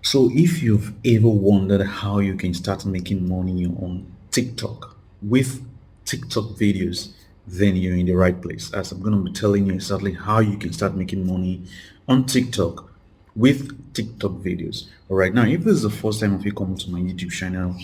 So if you've ever wondered how you can start making money on TikTok with TikTok videos, then you're in the right place. As I'm going to be telling you exactly how you can start making money on TikTok with TikTok videos. All right. Now, if this is the first time of you coming to my YouTube channel,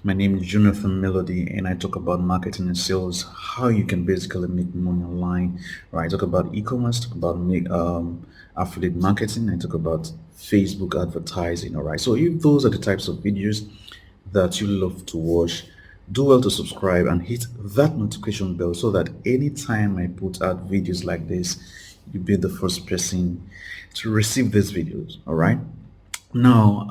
my name is Jonathan Melody, and I talk about marketing and sales, how you can basically make money online. Right. I talk about e-commerce, talk about affiliate marketing. I talk about Facebook advertising. All right. So if those are the types of videos that you love to watch, do well to subscribe and hit that notification bell so that anytime I put out videos like this, you'll be the first person to receive these videos. All right. Now,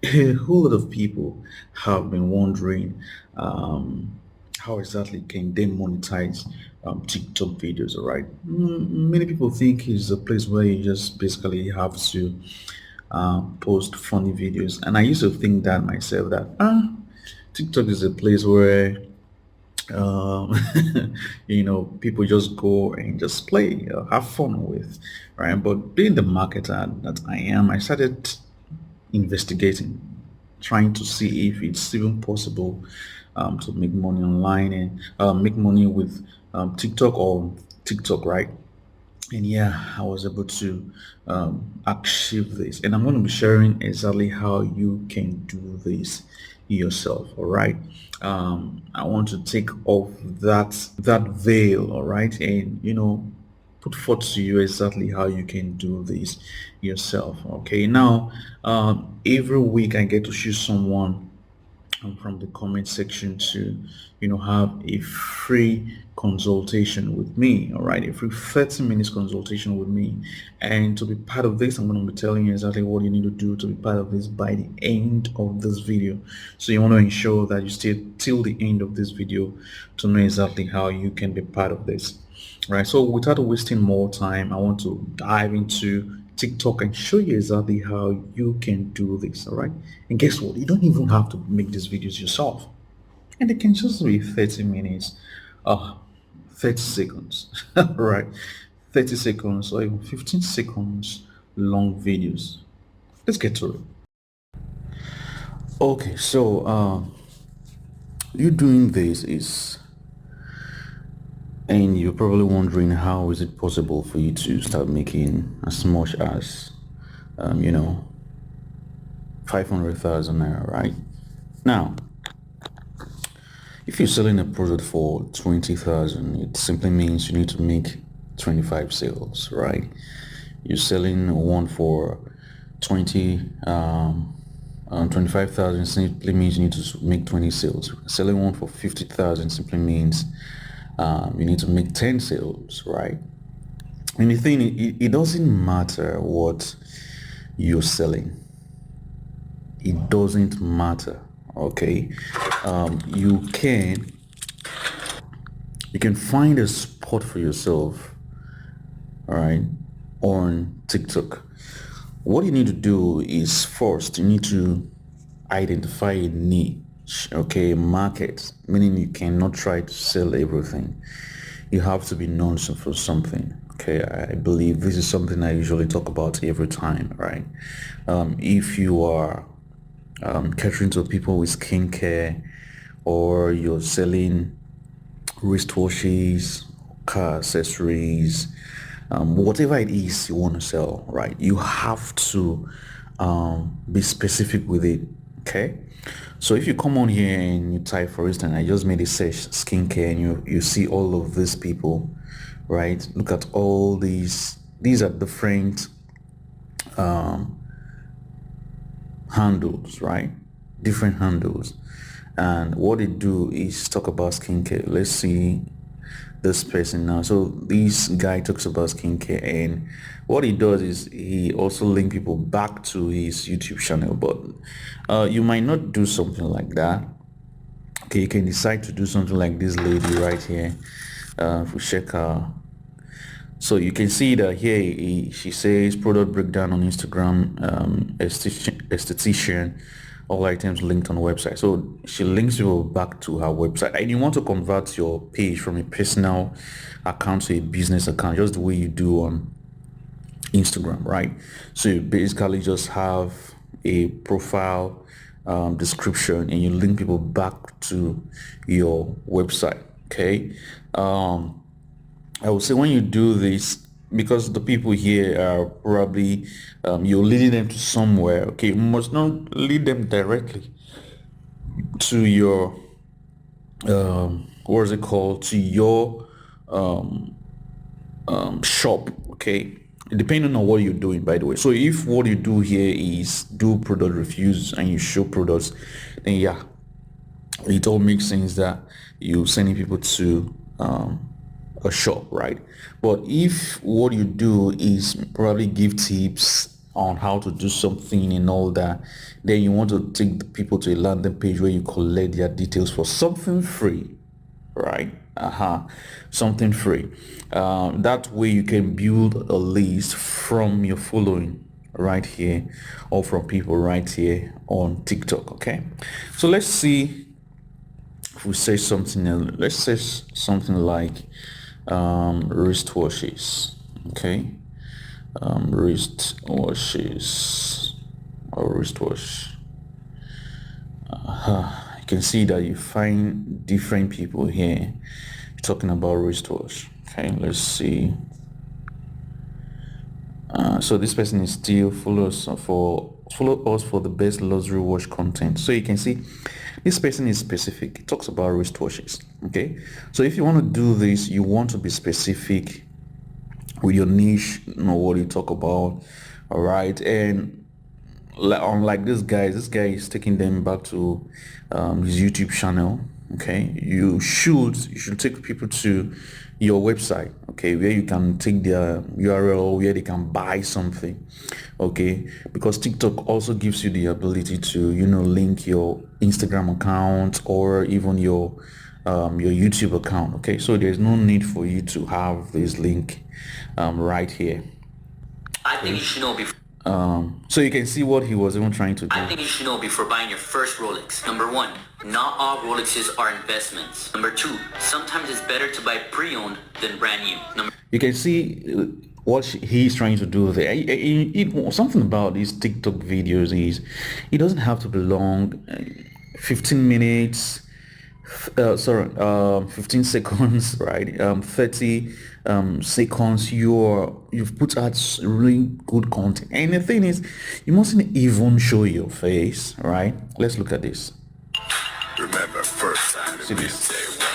a whole lot of people have been wondering how exactly can they monetize TikTok videos, all right? Many people think it's a place where you just basically have to post funny videos. And I used to think that myself that TikTok is a place where um, people just go and just play, have fun with, right? But being the marketer that I am, I started investigating, trying to see if it's even possible to make money online and make money with TikTok or TikTok, right? And yeah, I was able to achieve this, and I'm going to be sharing exactly how you can do this yourself. All right. I want to take off that veil. All right, and put forth to you exactly how you can do this yourself. Okay. Now, every week I get to choose someone from the comment section to have a free consultation with me. All right, a free 30 minutes consultation with me. And to be part of this, I'm going to be telling you exactly what you need to do to be part of this by the end of this video. So you want to ensure that you stay till the end of this video to know exactly how you can be part of this. All right, so without wasting more time, I want to dive into TikTok and show you exactly how you can do this. All right, and guess what? You don't even have to make these videos yourself, and they can just be 30 minutes, uh 30 seconds. Right, 30 seconds or even 15 seconds long videos. Let's get to it. Okay, so you doing this is, and you're probably wondering how is it possible for you to start making as much as um, you know 500,000 naira, right? Now, if you're selling a product for 20,000, it simply means you need to make 25 sales, right? You're selling one for 20, 25,000 simply means you need to make 20 sales. Selling one for 50,000 simply means you need to make 10 sales, right? And the thing, it doesn't matter what you're selling. It doesn't matter, okay? You can find a spot for yourself, all right, on TikTok. What you need to do is first you need to identify a niche, okay, market, meaning you cannot try to sell everything. You have to be known for something. Okay, I believe this is something I usually talk about every time, right? If you are catering to people with skincare, or you're selling wristwatches, car accessories, whatever it is you want to sell, right? You have to be specific with it. Okay. So if you come on here and you type, for instance, I just made a search skincare, and you see all of these people, right? Look at all these. These are different handles, right? Different handles. And what they do is talk about skincare. Let's see this person now. So this guy talks about skincare, and what he does is he also link people back to his YouTube channel. But you might not do something like that. Okay, you can decide to do something like this lady right here. If we check her, so you can see that here she says product breakdown on Instagram, esthetician, all items linked on the website. So she links you back to her website, and you want to convert your page from a personal account to a business account, just the way you do on Instagram, right? So you basically just have a profile description and you link people back to your website. Okay. I would say when you do this, because the people here are probably you're leading them to somewhere. Okay, you must not lead them directly to your what is it called, to your shop. Okay, depending on what you're doing, by the way. So if what you do here is do product reviews and you show products, then yeah, it all makes sense that you're sending people to a shop, right? But if what you do is probably give tips on how to do something and all that, then you want to take the people to a landing page where you collect their details for something free, right? Something free. That way you can build a list from your following right here, or from people right here on TikTok. Okay, so let's see if we say something else. Let's say something like wristwatches. Okay, wristwatches or wristwatch. You can see that you find different people here talking about wristwatch. Okay, let's see. So this person is still follow us for the best luxury watch content. So you can see this person is specific. It talks about wristwatches. Okay, so if you want to do this, you want to be specific with your niche, you know what you talk about. All right, and unlike this guy is taking them back to his YouTube channel. Okay, you should take people to your website, okay, where you can take their URL, where they can buy something. Okay, because TikTok also gives you the ability to, you know, link your Instagram account or even your YouTube account. Okay, so there's no need for you to have this link right here. I think you should know before. So you can see what he was even trying to do. I think you should know before buying your first Rolex. Number one, not all Rolexes are investments. Number two, sometimes it's better to buy pre-owned than brand new. You can see what he's trying to do there. Something about these TikTok videos is it doesn't have to be long. 15 minutes, 15 seconds, right? 30 seconds. You've put out really good content, and the thing is, you mustn't even show your face, right? Let's look at this. Remember first time See we this. day one.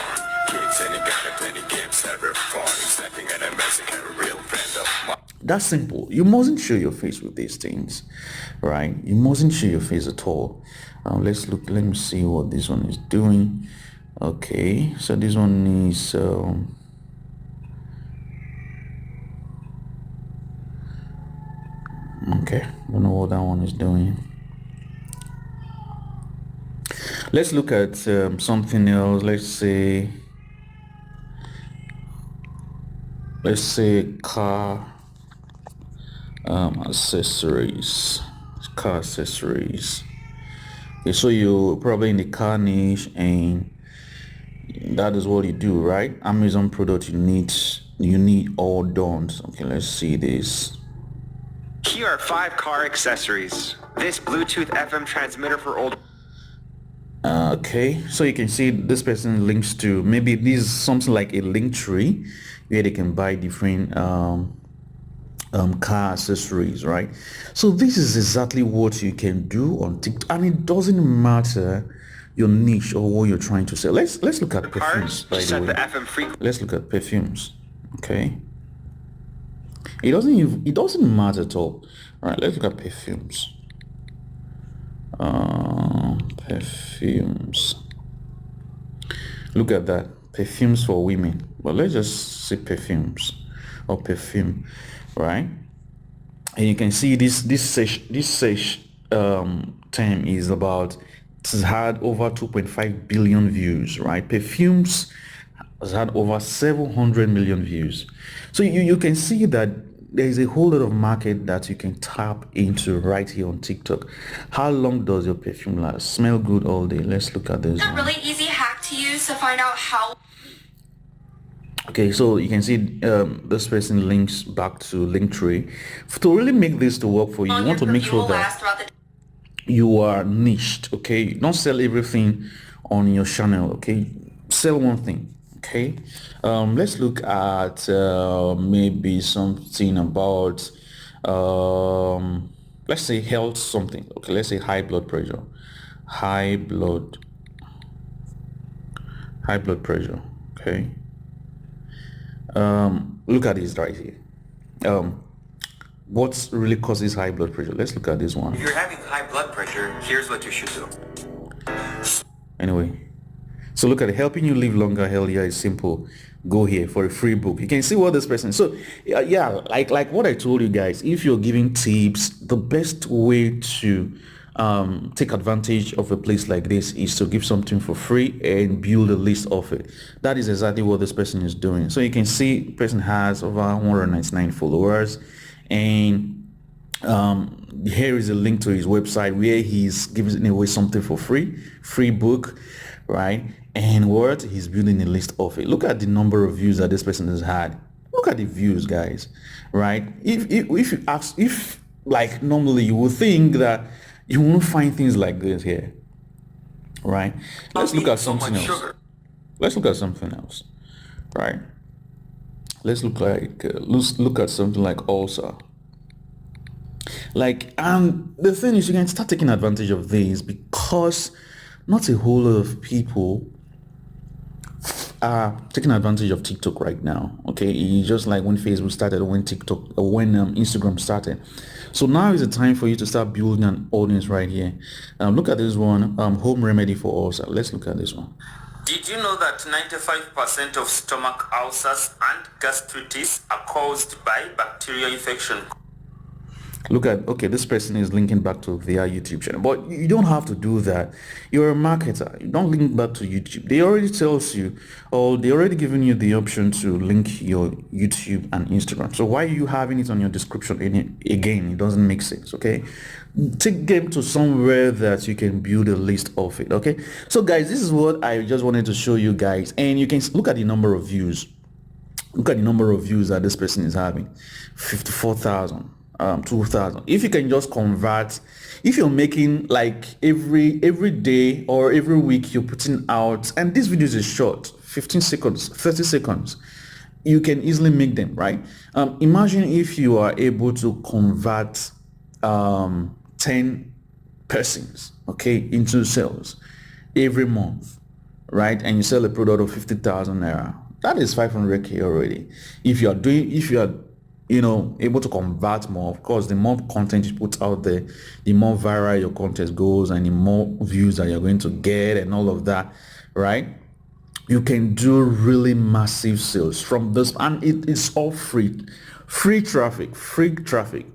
Kids and got plenty games ever fun. Snapping at a Mexican real friend of mine. That's simple. You mustn't show your face with these things, right? You mustn't show your face at all. Let's look. Let me see what this one is doing. Okay, so this one is okay. I don't know what that one is doing. Let's look at something else. Let's say car accessories. Car accessories. Okay, so you're probably in the car niche and that is what you do, right? Amazon product you need all done. Okay, let's see this. Here are 5 car accessories. This Bluetooth FM transmitter for old. Okay, so you can see this person links to, maybe this is something like a link tree where they can buy different car accessories, right? So this is exactly what you can do on TikTok, and it doesn't matter your niche or what you're trying to sell. Let's look at perfumes, by the Set way. the FM frequency. Let's look at perfumes. Okay, it doesn't matter at all. All right, let's look at perfumes. Perfumes. Look at that, perfumes for women. But let's just say perfumes or perfume, right? And you can see this term is about, it's had over 2.5 billion views, right? Perfumes has had over 700 million views. So you can see that there is a whole lot of market that you can tap into right here on TikTok. How long does your perfume last? Smell good all day. Let's look at this A one. really easy hack to use to find out how Okay, so you can see this person links back to Linktree. To really make this to work for you, you want to make sure that you are niched. Okay, don't sell everything on your channel. Okay, sell one thing. Okay, let's look at maybe something about let's say health something. Okay, let's say high blood pressure, high blood high blood pressure. Okay, look at this right here. What really causes high blood pressure? Let's look at this one. If you're having high blood pressure, here's what you should do. Anyway, so look at it. Helping you live longer, healthier is simple. Go here for a free book. You can see what this person. So yeah, like what I told you guys. If you're giving tips, the best way to take advantage of a place like this is to give something for free and build a list of it. That is exactly what this person is doing. So you can see the person has over 199 followers, and here is a link to his website where he's giving away something for free book, right? And what he's building a list of it. Look at the number of views that this person has had. Look at the views, guys, right? If you ask, if like normally you would think that you won't find things like this here, right? Let's look at something else. Let's look at something else, right? Let's look at something like ulcer. Like, and the thing is, you can start taking advantage of these because not a whole lot of people are taking advantage of TikTok right now. Okay, it's just like when Facebook started, or when TikTok, or when Instagram started. So now is the time for you to start building an audience right here. Look at this one, home remedy for ulcer. Let's look at this one. Did you know that 95% of stomach ulcers and gastritis are caused by bacterial infection? Look at, okay, this person is linking back to their YouTube channel, but you don't have to do that. You're a marketer. You don't link back to YouTube. They already tells you, or they already given you the option to link your YouTube and Instagram. So why are you having it on your description? Again, it doesn't make sense. Okay, take them to somewhere that you can build a list of it. Okay, so guys, this is what I just wanted to show you guys, and you can look at the number of views. Look at the number of views that this person is having, 54,000. 2,000. If you can just convert, if you're making like every day or every week you're putting out, and this video is short, 15 seconds, 30 seconds, you can easily make them, right? Imagine if you are able to convert 10 persons, okay, into sales every month, right? And you sell a product of 50,000 naira. That is 500k already. If you are able to convert more, of course, the more content you put out there, the more viral your content goes and the more views that you're going to get and all of that, right? You can do really massive sales from this, and it's all free traffic,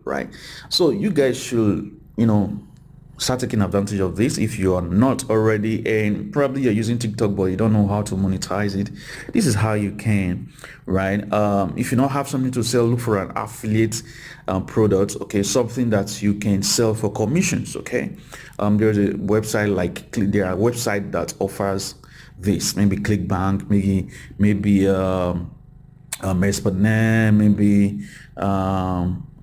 right? So you guys should, start taking advantage of this. If you are not already, and probably you're using TikTok but you don't know how to monetize it, this is how you can, right? If you don't have something to sell, look for an affiliate product, okay, something that you can sell for commissions. Okay, there's a website, like there are websites that offers this, maybe ClickBank, maybe Mespanet, maybe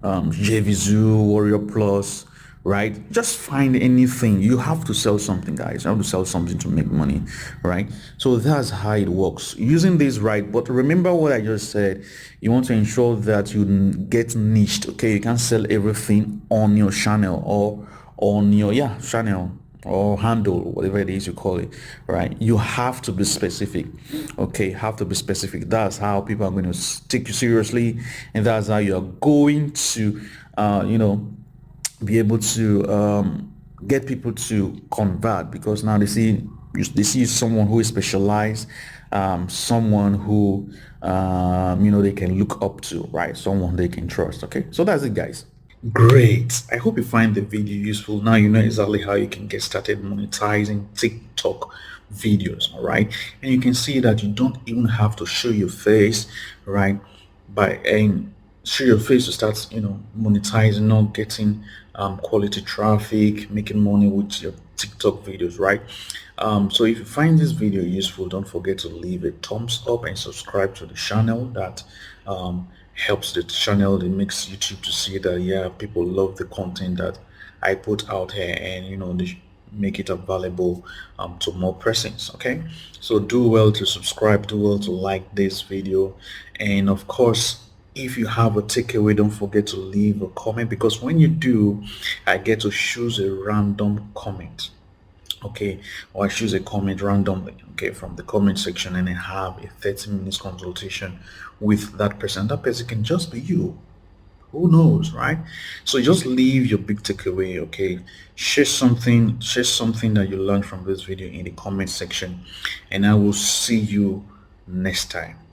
JVZoo, Warrior Plus, right? Just find anything. You have to sell something, guys. You have to sell something to make money, right? So that's how it works, using this right. But remember what I just said, you want to ensure that you get niched. Okay, you can't sell everything on your channel or on your channel or handle, whatever it is you call it, right? You have to be specific. Okay, have to be specific. That's how people are going to take you seriously, and that's how you are going to be able to get people to convert, because now they see someone who is specialized, someone who they can look up to, right? Someone they can trust. Okay, so that's it, guys. Great. I hope you find the video useful. Now you know exactly how you can get started monetizing TikTok videos, all right? And you can see that you don't even have to show your face, right? Show your face to start monetizing, not getting quality traffic, making money with your TikTok videos, right? So if you find this video useful, don't forget to leave a thumbs up and subscribe to the channel. That helps the channel. It makes YouTube to see that, yeah, people love the content that I put out here, and they make it available to more persons. Okay, so do well to subscribe, do well to like this video, and of course, if you have a takeaway, don't forget to leave a comment, because when you do, I get to choose a random comment. Okay, or I choose a comment randomly, okay, from the comment section, and I have a 30 minutes consultation with that person. That person can just be you. Who knows, right? So just leave your big takeaway. Okay, share something that you learned from this video in the comment section, and I will see you next time.